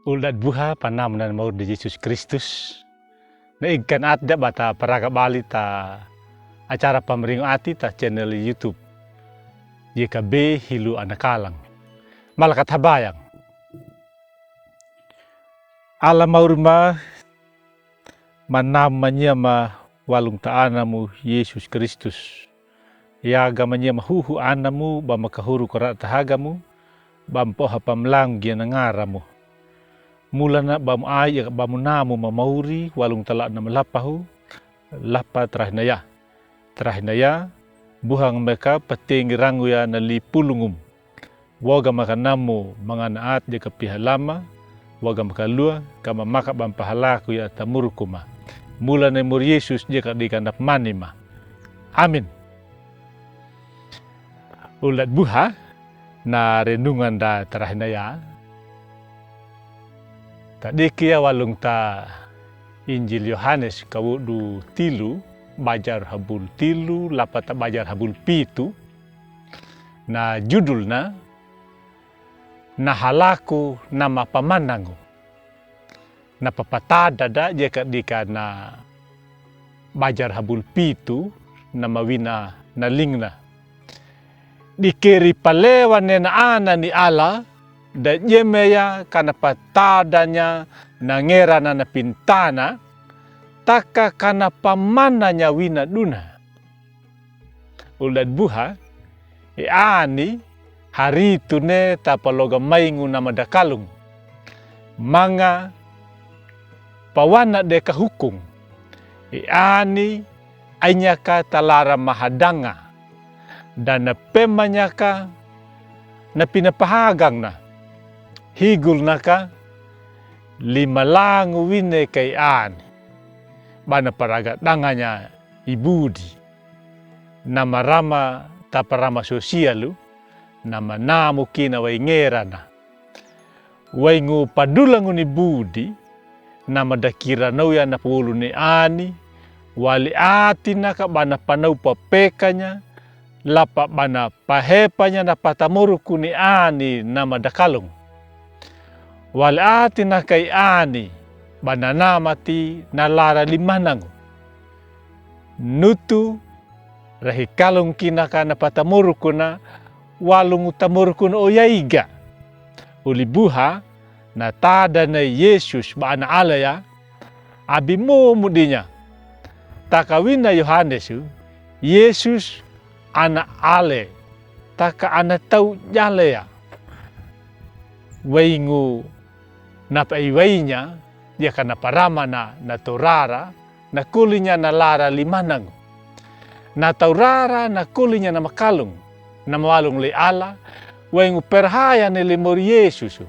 Ulat buha panam dan maur di Yesus Kristus. Na ikan ada bata paraga bali ta acara pameringo ati ta channel YouTube. YKB Hilu Anakalang. Malakat habayang. Ala maurma manamanya ma walung taanamu Yesus Kristus. Yaga manya mahuhu anamu ba makahuru korat tahagamu bam poha pamlang gia nangaramu. Mula na bam ay bam namu mamauri walung talak na malapahu lapa terahinaya buhang mereka peting rangu ya nali pulungum waga makanamu manganaat dia kepihalama waga makalua kama maka bam pahalaku ya tamurukuma mula na mur Yesus dia kadikandap manima. Amin. Ulat buha na renungan da terahinaya tadi kia walung ta Injil Yohanes kawudu tilu bajar habul tilu lapata bajar habul pitu na judulna na halaku nama pamanangu na papatada da jeka dika na bajar habul pitu na mawina na lingna dikeri palewa nena ana ni ala da jemeya kana patadanya nangera na pintana taka kana pamananya wina duna. Ulat buha ani hari tune tapaloga maingu nama dakalung manga pawana deka hukum ani anyaka talara mahadanga dan pemanyaka na pinapahagang na higul naka lima langu wine kay ani bana paraga danganya ibudi nama rama taparama sosialu nama namu kina waingerana waingu padulangu ni budi nama dakira nauya na pulu ni ani wali ati naka bana panau papekanya lapa bana pahepanya na patamuruku ni ani nama dakalung wali ati na kay ani bana namati na lara limanangu nutu rahi kalung kinaka na patamuruku na walung utamuruku na oyaiga uli buha na tada na Yesus bana alaya abimu mudinya takawin na Yohanes Yesus ana ale taka ana tau jalea waingu na paiwainya dia kana parama na torara na kulinya na lara limanang na taurara na kulinya na makalung na mawalung li ala waingu perhaya ni limur Yesus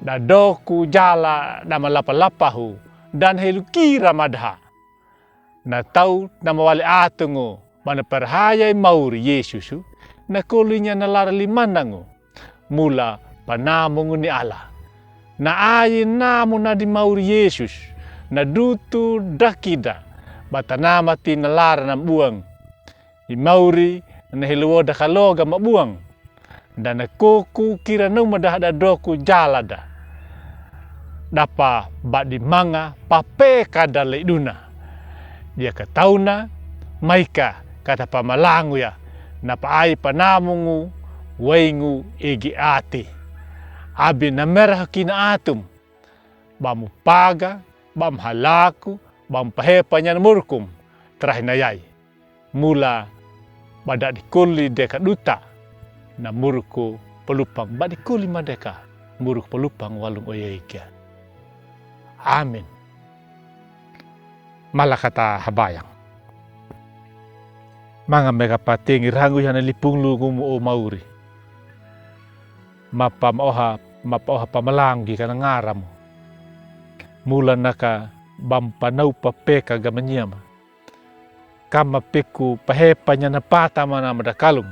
da doku jala na malapalapahu dan helukira madha na tau na mawali atungu mana perhaya maur Yesus na kulinya na lara limanangu mula panamungu ni ala na ayin namu na di maur Yesus na dutu dakida batanamati na lara na buang imauri na hiluoda kaloga mabuang dan na koku kira no madahada doku jalada dapa badi manga pape kada leiduna dia katauna maika kata pamalangu ya na paai panamungu waingu egi ati abi na merah kina atum bamu paga bam halaku bam pahepanya murkum terahinayai mula badak dikuli deka duta na murku pelupang badik kuli madeka muruk pelupang walung oyaikia. Amin. Malakata habayang manga mega pating rangu yana lipung lu gumu o mauri mapa oha pamalangi kana ngaramu mula naka bampanau papeka gamanyama kama peku pahepanya na pata mana madakalung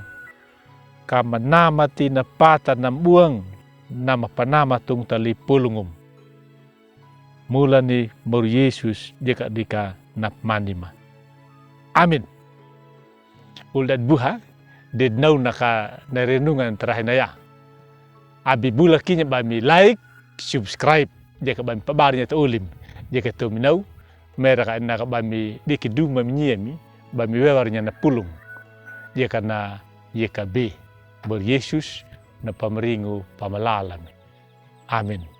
kama namati na pata na buang nama panama tung tali pulungum mula ni mur Yesus dika napmanima. Amin. Ulat buha dednau naka narenungan terahinaya abi bula kinya bami like subscribe jika bami pabarnya tu ulim jika tu minau mereka nak bami dikidung bami nyiami bami wewarnya na pulung jika na jika be ber Yesus na pameringu pamalalami. Amin.